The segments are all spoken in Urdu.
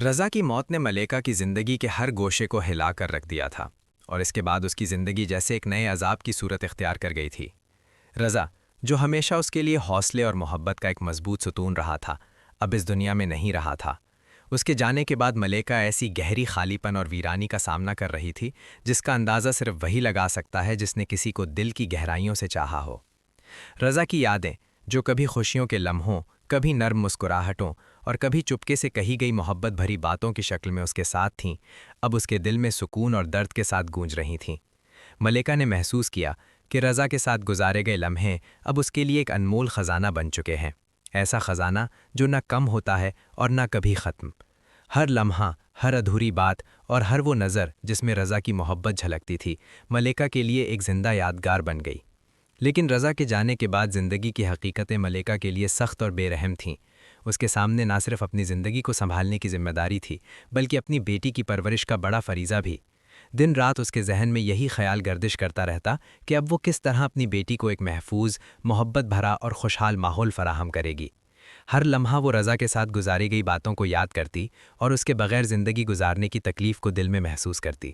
رضا کی موت نے ملیکا کی زندگی کے ہر گوشے کو ہلا کر رکھ دیا تھا، اور اس کے بعد اس کی زندگی جیسے ایک نئے عذاب کی صورت اختیار کر گئی تھی۔ رضا، جو ہمیشہ اس کے لیے حوصلے اور محبت کا ایک مضبوط ستون رہا تھا، اب اس دنیا میں نہیں رہا تھا۔ اس کے جانے کے بعد ملیکا ایسی گہری خالی پن اور ویرانی کا سامنا کر رہی تھی جس کا اندازہ صرف وہی لگا سکتا ہے جس نے کسی کو دل کی گہرائیوں سے چاہا ہو۔ رضا کی یادیں، جو کبھی خوشیوں کے لمحوں، کبھی نرم مسکراہٹوں اور کبھی چپکے سے کہی گئی محبت بھری باتوں کی شکل میں اس کے ساتھ تھیں، اب اس کے دل میں سکون اور درد کے ساتھ گونج رہی تھیں۔ ملیکا نے محسوس کیا کہ رضا کے ساتھ گزارے گئے لمحے اب اس کے لیے ایک انمول خزانہ بن چکے ہیں، ایسا خزانہ جو نہ کم ہوتا ہے اور نہ کبھی ختم۔ ہر لمحہ، ہر ادھوری بات اور ہر وہ نظر جس میں رضا کی محبت جھلکتی تھی، ملیکا کے لیے ایک زندہ یادگار بن گئی۔ لیکن رضا کے جانے کے بعد زندگی کی حقیقتیں ملیکا کے لیے سخت اور بے رحم تھیں۔ اس کے سامنے نہ صرف اپنی زندگی کو سنبھالنے کی ذمہ داری تھی، بلکہ اپنی بیٹی کی پرورش کا بڑا فریضہ بھی۔ دن رات اس کے ذہن میں یہی خیال گردش کرتا رہتا کہ اب وہ کس طرح اپنی بیٹی کو ایک محفوظ، محبت بھرا اور خوشحال ماحول فراہم کرے گی۔ ہر لمحہ وہ رضا کے ساتھ گزاری گئی باتوں کو یاد کرتی اور اس کے بغیر زندگی گزارنے کی تکلیف کو دل میں محسوس کرتی۔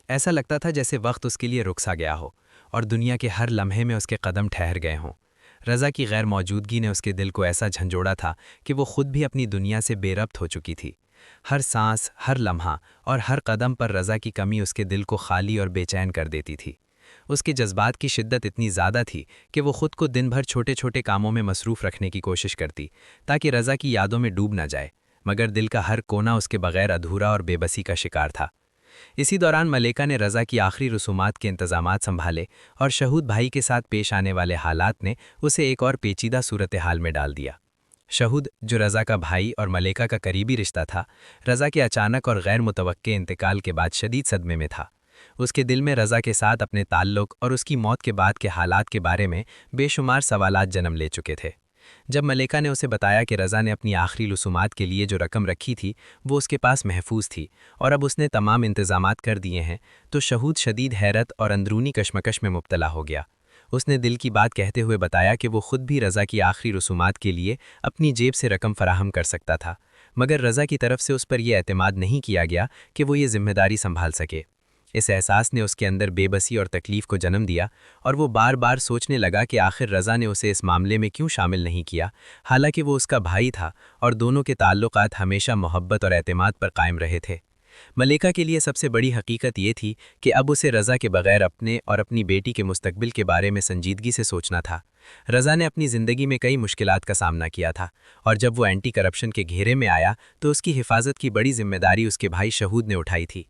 ایسا لگتا تھا جیسے وقت اس کے لیے رک سا گیا ہو اور دنیا کے ہر لمحے میں اس کے قدم ٹھہر گئے ہوں۔ رضا کی غیر موجودگی نے اس کے دل کو ایسا جھنجھوڑا تھا کہ وہ خود بھی اپنی دنیا سے بے ربط ہو چکی تھی۔ ہر سانس، ہر لمحہ اور ہر قدم پر رضا کی کمی اس کے دل کو خالی اور بے چین کر دیتی تھی۔ اس کے جذبات کی شدت اتنی زیادہ تھی کہ وہ خود کو دن بھر چھوٹے چھوٹے کاموں میں مصروف رکھنے کی کوشش کرتی تاکہ رضا کی یادوں میں ڈوب نہ جائے، مگر دل کا ہر کونا اس کے بغیر ادھورا اور بے بسی کا شکار تھا۔ اسی دوران ملیکا نے رضا کی آخری رسومات کے انتظامات سنبھالے اور شہود بھائی کے ساتھ پیش آنے والے حالات نے اسے ایک اور پیچیدہ صورتحال میں ڈال دیا۔ شہود، جو رضا کا بھائی اور ملیکا کا قریبی رشتہ تھا، رضا کے اچانک اور غیر متوقع انتقال کے بعد شدید صدمے میں تھا۔ اس کے دل میں رضا کے ساتھ اپنے تعلق اور اس کی موت کے بعد کے حالات کے بارے میں بے شمار سوالات جنم لے چکے تھے۔ جب ملیکا نے اسے بتایا کہ رضا نے اپنی آخری رسومات کے لیے جو رقم رکھی تھی وہ اس کے پاس محفوظ تھی اور اب اس نے تمام انتظامات کر دیے ہیں، تو شہود شدید حیرت اور اندرونی کشمکش میں مبتلا ہو گیا۔ اس نے دل کی بات کہتے ہوئے بتایا کہ وہ خود بھی رضا کی آخری رسومات کے لیے اپنی جیب سے رقم فراہم کر سکتا تھا، مگر رضا کی طرف سے اس پر یہ اعتماد نہیں کیا گیا کہ وہ یہ ذمہ داری سنبھال سکے۔ اس احساس نے اس کے اندر بے بسی اور تکلیف کو جنم دیا اور وہ بار بار سوچنے لگا کہ آخر رضا نے اسے اس معاملے میں کیوں شامل نہیں کیا، حالانکہ وہ اس کا بھائی تھا اور دونوں کے تعلقات ہمیشہ محبت اور اعتماد پر قائم رہے تھے۔ ملیکا کے لیے سب سے بڑی حقیقت یہ تھی کہ اب اسے رضا کے بغیر اپنے اور اپنی بیٹی کے مستقبل کے بارے میں سنجیدگی سے سوچنا تھا۔ رضا نے اپنی زندگی میں کئی مشکلات کا سامنا کیا تھا، اور جب وہ اینٹی کرپشن کے گھیرے میں آیا تو اس کی حفاظت کی بڑی ذمہ داری اس کے بھائی شہود نے اٹھائی تھی۔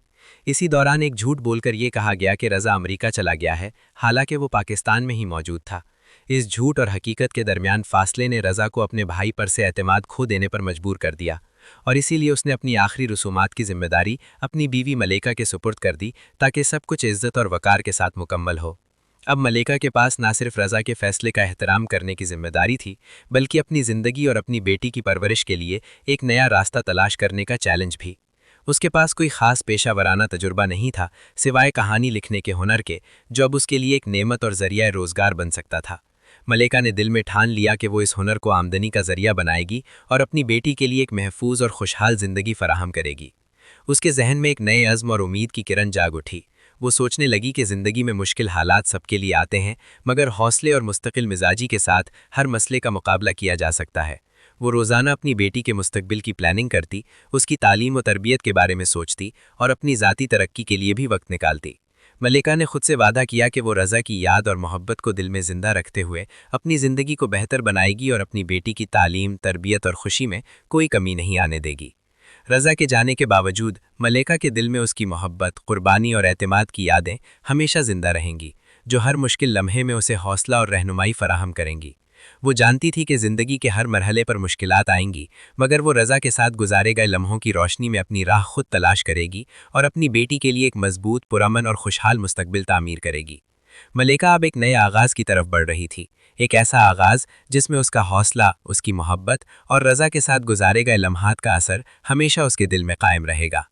اسی دوران ایک جھوٹ بول کر یہ کہا گیا کہ رضا امریکہ چلا گیا ہے، حالانکہ وہ پاکستان میں ہی موجود تھا۔ اس جھوٹ اور حقیقت کے درمیان فاصلے نے رضا کو اپنے بھائی پر سے اعتماد کھو دینے پر مجبور کر دیا، اور اسی لیے اس نے اپنی آخری رسومات کی ذمہ داری اپنی بیوی ملیکا کے سپرد کر دی تاکہ سب کچھ عزت اور وقار کے ساتھ مکمل ہو۔ اب ملیکا کے پاس نہ صرف رضا کے فیصلے کا احترام کرنے کی ذمہ داری تھی، بلکہ اپنی زندگی اور اپنی بیٹی کی پرورش کے لیے ایک نیا راستہ تلاش کرنے کا چیلنج بھی۔ اس کے پاس کوئی خاص پیشہ ورانہ تجربہ نہیں تھا سوائے کہانی لکھنے کے ہنر کے، جو اب اس کے لیے ایک نعمت اور ذریعہ روزگار بن سکتا تھا۔ ملیکا نے دل میں ٹھان لیا کہ وہ اس ہنر کو آمدنی کا ذریعہ بنائے گی اور اپنی بیٹی کے لیے ایک محفوظ اور خوشحال زندگی فراہم کرے گی۔ اس کے ذہن میں ایک نئے عزم اور امید کی کرن جاگ اٹھی۔ وہ سوچنے لگی کہ زندگی میں مشکل حالات سب کے لیے آتے ہیں، مگر حوصلے اور مستقل مزاجی کے ساتھ ہر مسئلے کا مقابلہ کیا جا سکتا ہے۔ وہ روزانہ اپنی بیٹی کے مستقبل کی پلاننگ کرتی، اس کی تعلیم و تربیت کے بارے میں سوچتی اور اپنی ذاتی ترقی کے لیے بھی وقت نکالتی۔ ملیکا نے خود سے وعدہ کیا کہ وہ رضا کی یاد اور محبت کو دل میں زندہ رکھتے ہوئے اپنی زندگی کو بہتر بنائے گی اور اپنی بیٹی کی تعلیم، تربیت اور خوشی میں کوئی کمی نہیں آنے دے گی۔ رضا کے جانے کے باوجود ملیکا کے دل میں اس کی محبت، قربانی اور اعتماد کی یادیں ہمیشہ زندہ رہیں گی، جو ہر مشکل لمحے میں اسے حوصلہ اور رہنمائی فراہم کریں گی۔ وہ جانتی تھی کہ زندگی کے ہر مرحلے پر مشکلات آئیں گی، مگر وہ رضا کے ساتھ گزارے گئے لمحوں کی روشنی میں اپنی راہ خود تلاش کرے گی اور اپنی بیٹی کے لیے ایک مضبوط، پرامن اور خوشحال مستقبل تعمیر کرے گی۔ ملیکا اب ایک نئے آغاز کی طرف بڑھ رہی تھی، ایک ایسا آغاز جس میں اس کا حوصلہ، اس کی محبت اور رضا کے ساتھ گزارے گئے لمحات کا اثر ہمیشہ اس کے دل میں قائم رہے گا۔